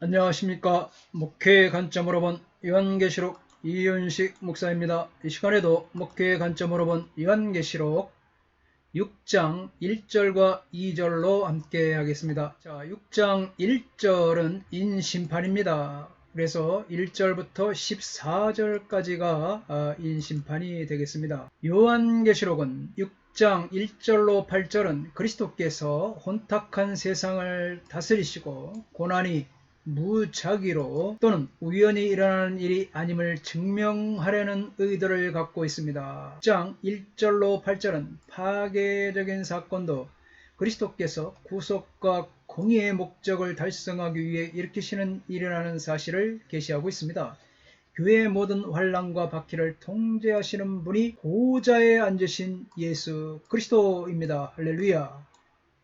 안녕하십니까. 목회의 관점으로 본 요한계시록 이윤식 목사입니다. 이 시간에도 목회의 관점으로 본 요한계시록 6장 1절과 2절로 함께 하겠습니다. 자, 6장 1절은 인심판입니다. 그래서 1절부터 14절까지가 인심판이 되겠습니다. 요한계시록은 6장 1절로 8절은 그리스도께서 혼탁한 세상을 다스리시고 고난이 무작위로 또는 우연히 일어나는 일이 아님을 증명하려는 의도를 갖고 있습니다. 6장 1절로 8절은 파괴적인 사건도 그리스도께서 구속과 공의의 목적을 달성하기 위해 일으키시는 일이라는 사실을 계시하고 있습니다. 교회의 모든 환난과 박해를 통제하시는 분이 보좌에 앉으신 예수 그리스도입니다. 할렐루야.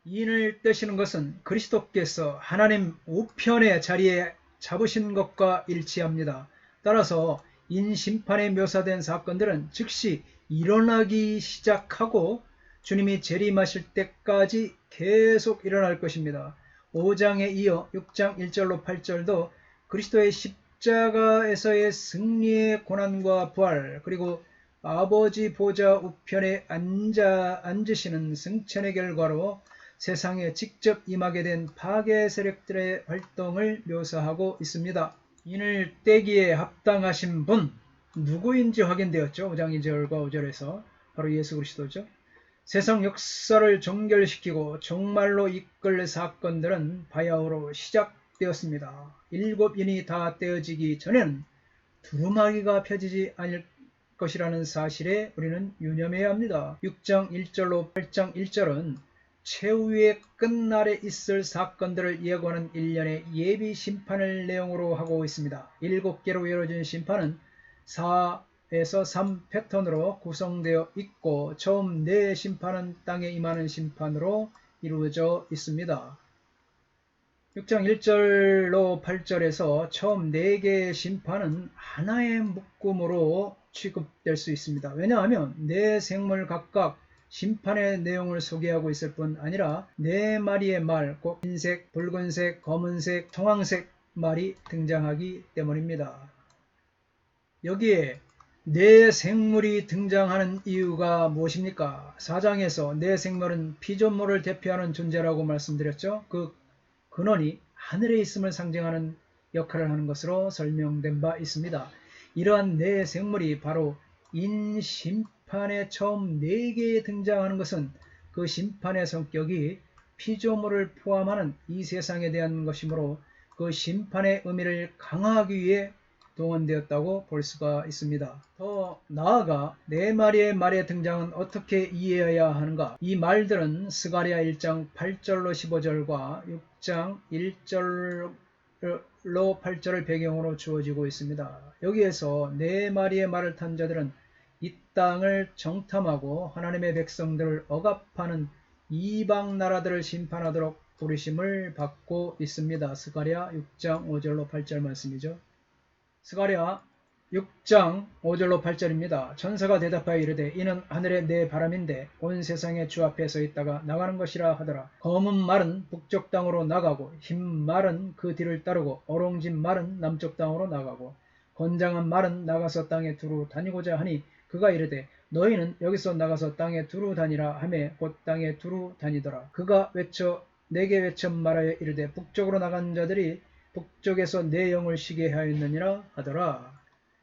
인을 떼시는 것은 그리스도께서 하나님 우편의 자리에 잡으신 것과 일치합니다. 따라서 인심판에 묘사된 사건들은 즉시 일어나기 시작하고 주님이 재림하실 때까지 계속 일어날 것입니다. 5장에 이어 6장 1절로 8절도 그리스도의 십자가에서의 승리의 고난과 부활, 그리고 아버지 보좌 우편에 앉으시는 승천의 결과로 세상에 직접 임하게 된 파괴 세력들의 활동을 묘사하고 있습니다. 인을 떼기에 합당하신 분 누구인지 확인되었죠. 5장 2절과 5절에서 바로 예수 그리스도죠. 세상 역사를 종결시키고 종말로 이끌 사건들은 바야흐로 시작되었습니다. 7인이 다 떼어지기 전에는 두루마기가 펴지지 않을 것이라는 사실에 우리는 유념해야 합니다. 6장 1절로 8장 1절은 최후의 끝날에 있을 사건들을 예고하는 일련의 예비 심판을 내용으로 하고 있습니다. 7개로 이루어진 심판은 4에서 3 패턴으로 구성되어 있고 처음 4 심판은 땅에 임하는 심판으로 이루어져 있습니다. 6장 1절로 8절에서 처음 4개의 심판은 하나의 묶음으로 취급될 수 있습니다. 왜냐하면 4 생물 각각 심판의 내용을 소개하고 있을 뿐 아니라 4마리의 말, 곧 흰색, 붉은색, 검은색, 청황색 말이 등장하기 때문입니다. 여기에 4 생물이 등장하는 이유가 무엇입니까? 4장에서 4 생물은 피조물을 대표하는 존재라고 말씀드렸죠. 그 근원이 하늘에 있음을 상징하는 역할을 하는 것으로 설명된 바 있습니다. 이러한 4 생물이 바로 인심판에 처음 4개에 등장하는 것은 그 심판의 성격이 피조물을 포함하는 이 세상에 대한 것이므로 그 심판의 의미를 강화하기 위해 동원되었다고 볼 수가 있습니다. 더 나아가 4마리의 말의 등장은 어떻게 이해해야 하는가? 이 말들은 스가랴 1장 8절로 15절과 6장 1절로 8절을 배경으로 주어지고 있습니다. 여기에서 4마리의 말을 탄 자들은 이 땅을 정탐하고 하나님의 백성들을 억압하는 이방 나라들을 심판하도록 부르심을 받고 있습니다. 스가랴 6장 5절로 8절 말씀이죠. 스가랴 6장 5절로 8절입니다. 천사가 대답하여 이르되 이는 하늘의 내 바람인데 온 세상의 주 앞에 서 있다가 나가는 것이라 하더라. 검은 말은 북쪽 땅으로 나가고 흰 말은 그 뒤를 따르고 어롱진 말은 남쪽 땅으로 나가고 건장한 말은 나가서 땅에 두루 다니고자 하니 그가 이르되 너희는 여기서 나가서 땅에 두루 다니라 하매 곧 땅에 두루 다니더라. 그가 내게 외쳐 말하여 이르되 북쪽으로 나간 자들이 북쪽에서 내 영을 쉬게 하였느니라 하더라.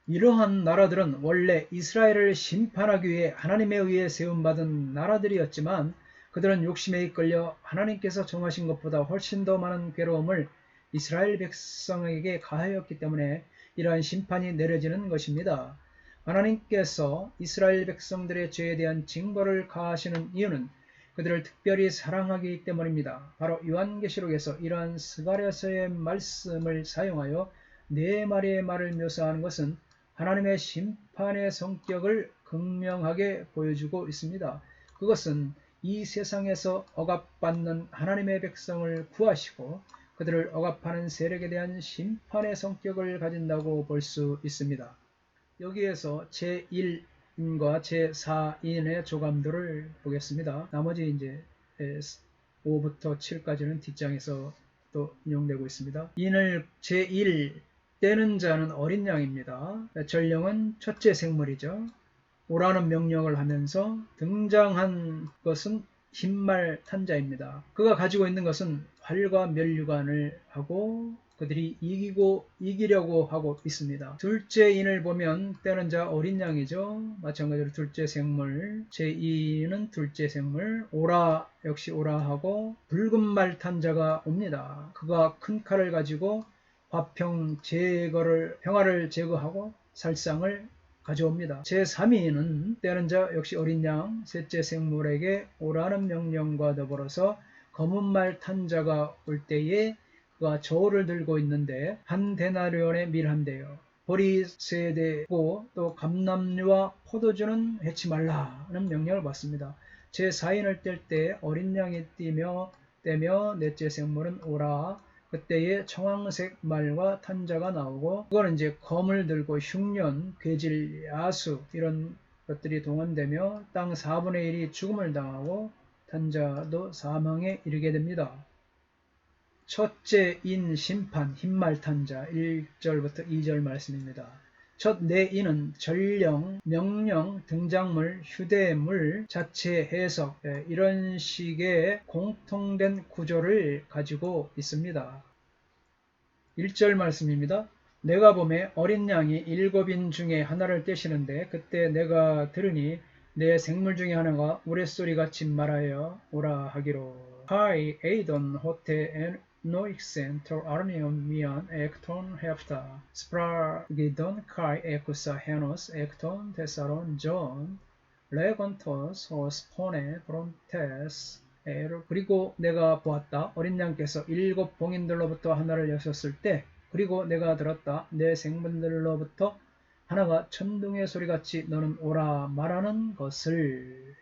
이러한 나라들은 원래 이스라엘을 심판하기 위해 하나님에 의해 세움받은 나라들이었지만 그들은 욕심에 이끌려 하나님께서 정하신 것보다 훨씬 더 많은 괴로움을 이스라엘 백성에게 가하였기 때문에 이러한 심판이 내려지는 것입니다. 하나님께서 이스라엘 백성들의 죄에 대한 징벌을 가하시는 이유는 그들을 특별히 사랑하기 때문입니다. 바로 요한계시록에서 이러한 스가랴서의 말씀을 사용하여 4마리의 말을 묘사하는 것은 하나님의 심판의 성격을 극명하게 보여주고 있습니다. 그것은 이 세상에서 억압받는 하나님의 백성을 구하시고 그들을 억압하는 세력에 대한 심판의 성격을 가진다고 볼 수 있습니다. 여기에서 제1인과 제4인의 조감도를 보겠습니다. 나머지 이제 5부터 7까지는 뒷장에서 또 인용되고 있습니다. 인을 제1 떼는 자는 어린 양입니다. 전령은 첫째 생물이죠. 오라는 명령을 하면서 등장한 것은 흰말 탄자입니다. 그가 가지고 있는 것은 활과 면류관을 하고 그들이 이기려고 하고 있습니다. 둘째 인을 보면 떼는 자 어린 양이죠. 마찬가지로 둘째 생물, 제2는 둘째 생물, 오라 역시 오라하고 붉은 말 탄자가 옵니다. 그가 큰 칼을 가지고 평화를 제거하고 살상을 가져옵니다. 제3위는 떼는 자 역시 어린 양, 셋째 생물에게 오라는 명령과 더불어서 검은 말 탄자가 올 때에 그가 저울을 들고 있는데 한 데나리온에 밀한대요. 보리새에 대고 또 감람류와 포도주는 해치 말라는 명령을 받습니다. 제4인을 뗄 때 어린 양이 떼며 넷째 생물은 오라, 그때에 청황색 말과 탄자가 나오고 그거는 이제 검을 들고 흉년, 괴질, 야수 이런 것들이 동원되며 땅 4분의 1이 죽음을 당하고 탄자도 사망에 이르게 됩니다. 첫째 인 심판 흰말 탄자 1절부터 2절 말씀입니다. 첫 네 인은 전령, 명령, 등장물, 휴대물, 자체 해석 이런 식의 공통된 구조를 가지고 있습니다. 1절 말씀입니다. 내가 보매 어린 양이 7인 중에 하나를 떼시는데 그때 내가 들으니 내 생물 중에 하나가 우레소리같이 말하여 오라 하기로 하이 에이돈 호테 노익센 톨 아르미온 미안 엑톤 헤프타 스프라기돈 카이 에쿠사 헤노스 엑톤 테사론 존 레건토스 호스포네 브론테스 에르. 그리고 내가 보았다. 어린 양께서 7 봉인들로부터 하나를 여셨을 때 그리고 내가 들었다. 내 생분들로부터 하나가 천둥의 소리같이 너는 오라 말하는 것을.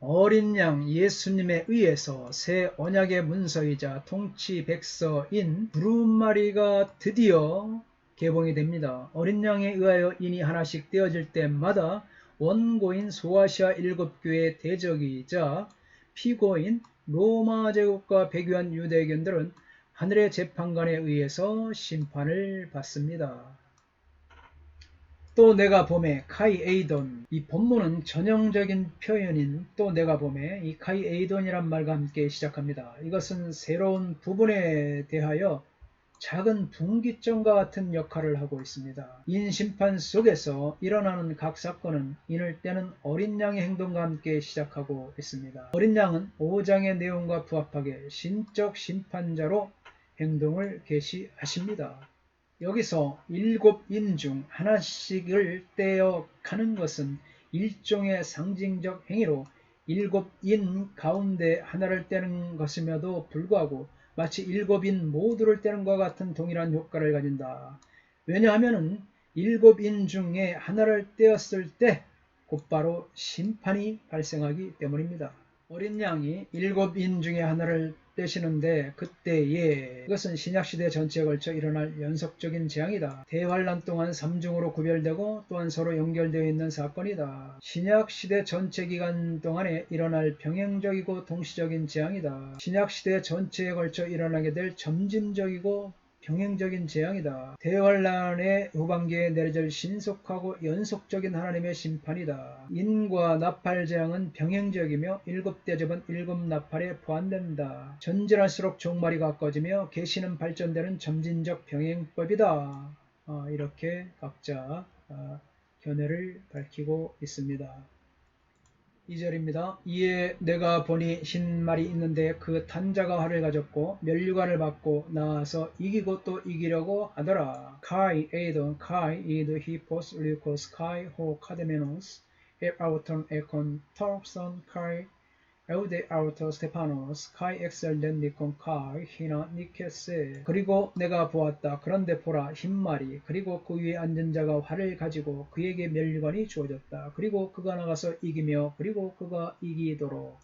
어린 양 예수님에 의해서 새 언약의 문서이자 통치 백서인 두루마리가 드디어 개봉이 됩니다. 어린 양에 의하여 인이 하나씩 떼어질 때마다 원고인 소아시아 7교회의 대적이자 피고인 로마 제국과 배교한 유대인들은 하늘의 재판관에 의해서 심판을 받습니다. 또 내가 봄에 카이 에이돈, 이 본문은 전형적인 표현인 또 내가 봄에 이 카이 에이돈이란 말과 함께 시작합니다. 이것은 새로운 부분에 대하여 작은 분기점과 같은 역할을 하고 있습니다. 인심판 속에서 일어나는 각 사건은 인을 떼는 어린 양의 행동과 함께 시작하고 있습니다. 어린 양은 5장의 내용과 부합하게 신적 심판자로 행동을 계시하십니다. 여기서 7인 중 하나씩을 떼어 가는 것은 일종의 상징적 행위로 7인 가운데 하나를 떼는 것임에도 불구하고 마치 7인 모두를 떼는 것과 같은 동일한 효과를 가진다. 왜냐하면 7인 중에 하나를 떼었을 때 곧바로 심판이 발생하기 때문입니다. 어린 양이 7인 중에 하나를 떼시는데 그때에 이것은 신약시대 전체에 걸쳐 일어날 연속적인 재앙이다. 대환란 동안 3중으로 구별되고 또한 서로 연결되어 있는 사건이다. 신약시대 전체 기간 동안에 일어날 병행적이고 동시적인 재앙이다. 신약시대 전체에 걸쳐 일어나게 될 점진적이고 병행적인 재앙이다. 대환란의 후반기에 내려질 신속하고 연속적인 하나님의 심판이다. 인과 나팔 재앙은 병행적이며 7대접은 7나팔에 포함된다. 전진할수록 종말이 가까워지며 계시는 발전되는 점진적 병행법이다. 이렇게 각자 견해를 밝히고 있습니다. 2절입니다. 이에 내가 보니 흰 말이 있는데 그 탄자가 활을 가졌고 면류관을 받고 나와서 이기고 또 이기려고 하더라. 카이 에이돈 카이 이드 히포스 리코스 카이 호 카데메노스 에 아우턴 에콘 턱선 카이 에우데 아우터 스테파노스 카이 엑셀덴 니콘 카이 히나 니케세. 그리고 내가 보았다. 그런데 보라 흰말이 그리고 그 위에 앉은 자가 활을 가지고 그에게 면류관이 주어졌다. 그리고 그가 나가서 이기며 그리고 그가 이기도록.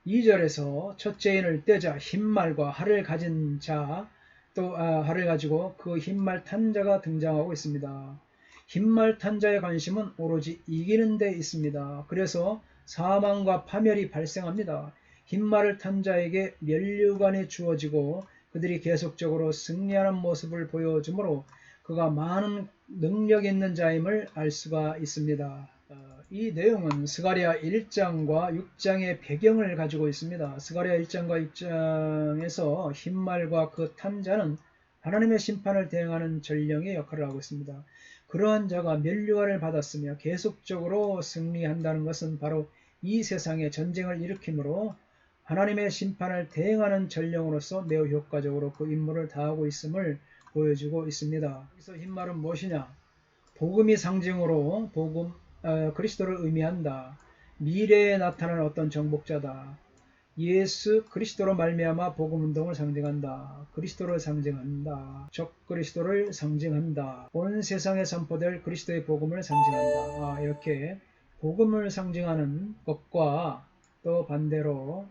2절에서 첫째 인을 떼자 흰말과 활을 가진 자 또 활을 가지고 그 흰말 탄자가 등장하고 있습니다. 흰말 탄자의 관심은 오로지 이기는 데 있습니다. 그래서 사망과 파멸이 발생합니다. 흰 말을 탄 자에게 면류관이 주어지고 그들이 계속적으로 승리하는 모습을 보여주므로 그가 많은 능력 있는 자임을 알 수가 있습니다. 이 내용은 스가랴 1장과 6장의 배경을 가지고 있습니다. 스가랴 1장과 6장에서 흰 말과 그 탄 자는 하나님의 심판을 대행하는 전령의 역할을 하고 있습니다. 그러한 자가 면류관을 받았으며 계속적으로 승리한다는 것은 바로 이 세상에 전쟁을 일으키므로 하나님의 심판을 대행하는 전령으로서 매우 효과적으로 그 임무를 다하고 있음을 보여주고 있습니다. 여기서 흰 말은 무엇이냐? 복음이 상징으로 그리스도를 의미한다. 미래에 나타나는 어떤 정복자다. 예수 그리스도로 말미암아 복음운동을 상징한다. 그리스도를 상징한다. 적 그리스도를 상징한다. 온 세상에 선포될 그리스도의 복음을 상징한다. 이렇게 복음을 상징하는 것과 또 반대로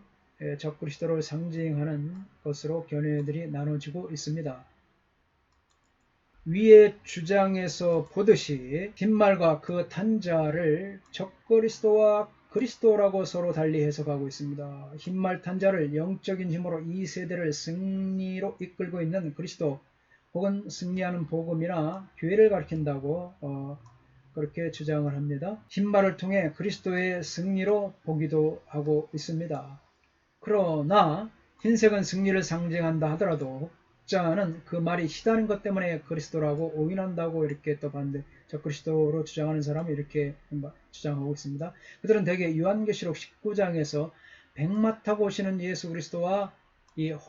적 그리스도를 상징하는 것으로 견해들이 나눠지고 있습니다. 위의 주장에서 보듯이 흰말과 그 탄자를 적그리스도와 그리스도라고 서로 달리 해석하고 있습니다. 흰말 탄자를 영적인 힘으로 이 세대를 승리로 이끌고 있는 그리스도 혹은 승리하는 복음이나 교회를 가리킨다고 그렇게 주장을 합니다. 흰말을 통해 그리스도의 승리로 보기도 하고 있습니다. 그러나 흰색은 승리를 상징한다 하더라도 자는 그 말이 희다는 것 때문에 그리스도라고 오인한다고 이렇게 또 반대 적그리스도로 주장하는 사람은 이렇게 주장하고 있습니다. 그들은 대개 요한계시록 19장에서 백마 타고 오시는 예수 그리스도와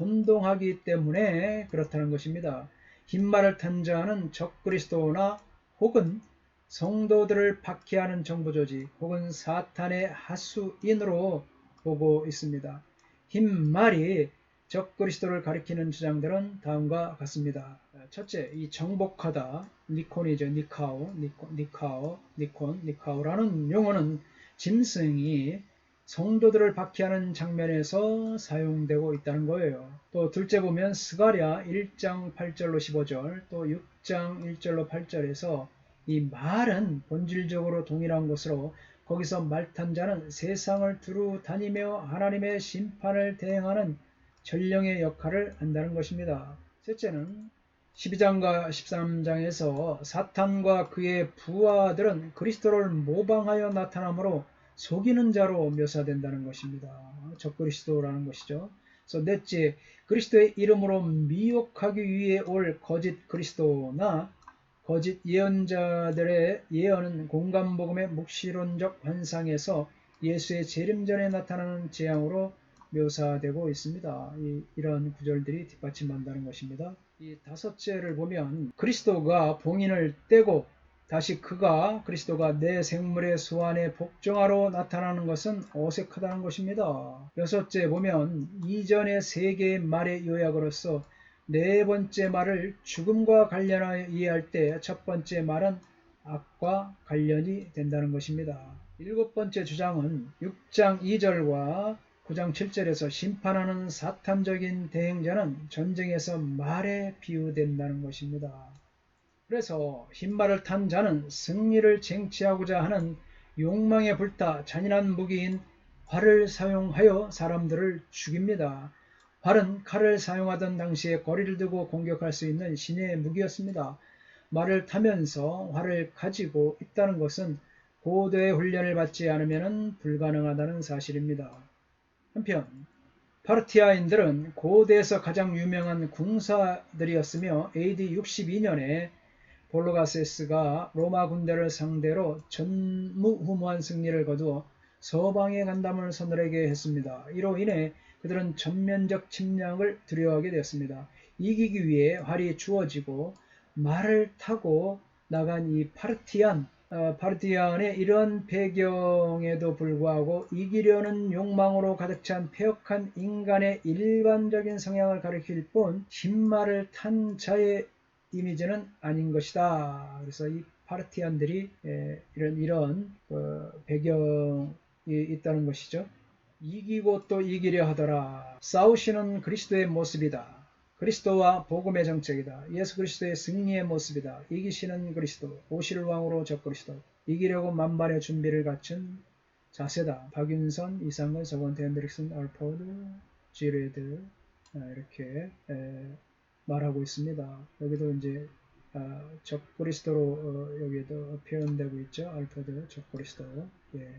혼동하기 때문에 그렇다는 것입니다. 흰말을 탄 자는 적그리스도나 혹은 성도들을 박해하는 정부조직 혹은 사탄의 하수인으로 보고 있습니다. 흰말이 적그리스도를 가리키는 주장들은 다음과 같습니다. 첫째, 이 정복하다, 니콘이죠. 니카오라는 용어는 짐승이 성도들을 박해하는 장면에서 사용되고 있다는 거예요. 또 둘째 보면 스가랴 1장 8절로 15절, 또 6장 1절로 8절에서 이 말은 본질적으로 동일한 것으로 거기서 말탄 자는 세상을 두루 다니며 하나님의 심판을 대행하는 전령의 역할을 한다는 것입니다. 셋째는 12장과 13장에서 사탄과 그의 부하들은 그리스도를 모방하여 나타나므로 속이는 자로 묘사된다는 것입니다. 적그리스도라는 것이죠. 그래서 넷째, 그리스도의 이름으로 미혹하기 위해 올 거짓 그리스도나 거짓 예언자들의 예언은 공간복음의 묵시론적 환상에서 예수의 재림 전에 나타나는 재앙으로 묘사되고 있습니다. 이런 구절들이 뒷받침한다는 것입니다. 이 다섯째를 보면 그리스도가 봉인을 떼고 다시 그리스도가 내 생물의 소환에 복종하러 나타나는 것은 어색하다는 것입니다. 여섯째 보면 이전의 세 개의 말의 요약으로서 네 번째 말을 죽음과 관련하여 이해할 때 첫 번째 말은 악과 관련이 된다는 것입니다. 일곱 번째 주장은 6장 2절과 9장 7절에서 심판하는 사탄적인 대행자는 전쟁에서 말에 비유된다는 것입니다. 그래서 흰말을 탄 자는 승리를 쟁취하고자 하는 욕망에 불타 잔인한 무기인 활을 사용하여 사람들을 죽입니다. 활은 칼을 사용하던 당시에 거리를 두고 공격할 수 있는 신의 무기였습니다. 말을 타면서 활을 가지고 있다는 것은 고도의 훈련을 받지 않으면 불가능하다는 사실입니다. 한편 파르티아인들은 고대에서 가장 유명한 궁사들이었으며 AD 62년에 볼로가세스가 로마 군대를 상대로 전무후무한 승리를 거두어 서방의 간담을 서늘하게 했습니다. 이로 인해 그들은 전면적 침략을 두려워하게 되었습니다. 이기기 위해 활이 주어지고 말을 타고 나간 이 파르티안의 이런 배경에도 불구하고 이기려는 욕망으로 가득 찬 패역한 인간의 일반적인 성향을 가리킬 뿐 흰말을 탄 자의 이미지는 아닌 것이다. 그래서 이 파르티안들이 이런 배경이 있다는 것이죠. 이기고 또 이기려 하더라. 싸우시는 그리스도의 모습이다. 그리스도와 복음의 정책이다. 예수 그리스도의 승리의 모습이다. 이기시는 그리스도, 오실 왕으로 적그리스도, 이기려고 만반의 준비를 갖춘 자세다. 박윤선, 이상근, 서건태, 핸드릭슨, 알포드, 지레드 이렇게 말하고 있습니다. 여기도 이제 적그리스도로 여기에도 표현되고 있죠. 알포드, 적그리스도. 예.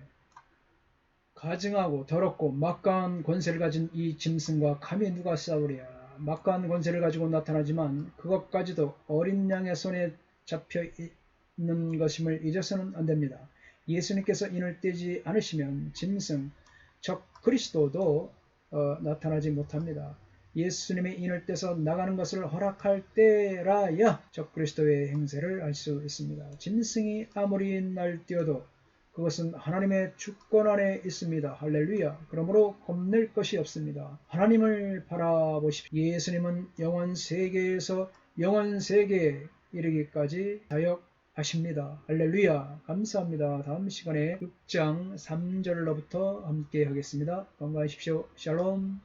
가증하고 더럽고 막강한 권세를 가진 이 짐승과 감히 누가 싸우랴. 막강한 권세를 가지고 나타나지만 그것까지도 어린 양의 손에 잡혀 있는 것임을 잊어서는 안 됩니다. 예수님께서 인을 떼지 않으시면 짐승, 적 그리스도도 나타나지 못합니다. 예수님의 인을 떼서 나가는 것을 허락할 때라야 적 그리스도의 행세를 알 수 있습니다. 짐승이 아무리 날뛰어도 그것은 하나님의 주권 안에 있습니다. 할렐루야. 그러므로 겁낼 것이 없습니다. 하나님을 바라보십시오. 예수님은 영원 세계에서 영원 세계에 이르기까지 사역하십니다. 할렐루야. 감사합니다. 다음 시간에 6장 3절로부터 함께 하겠습니다. 건강하십시오. 샬롬.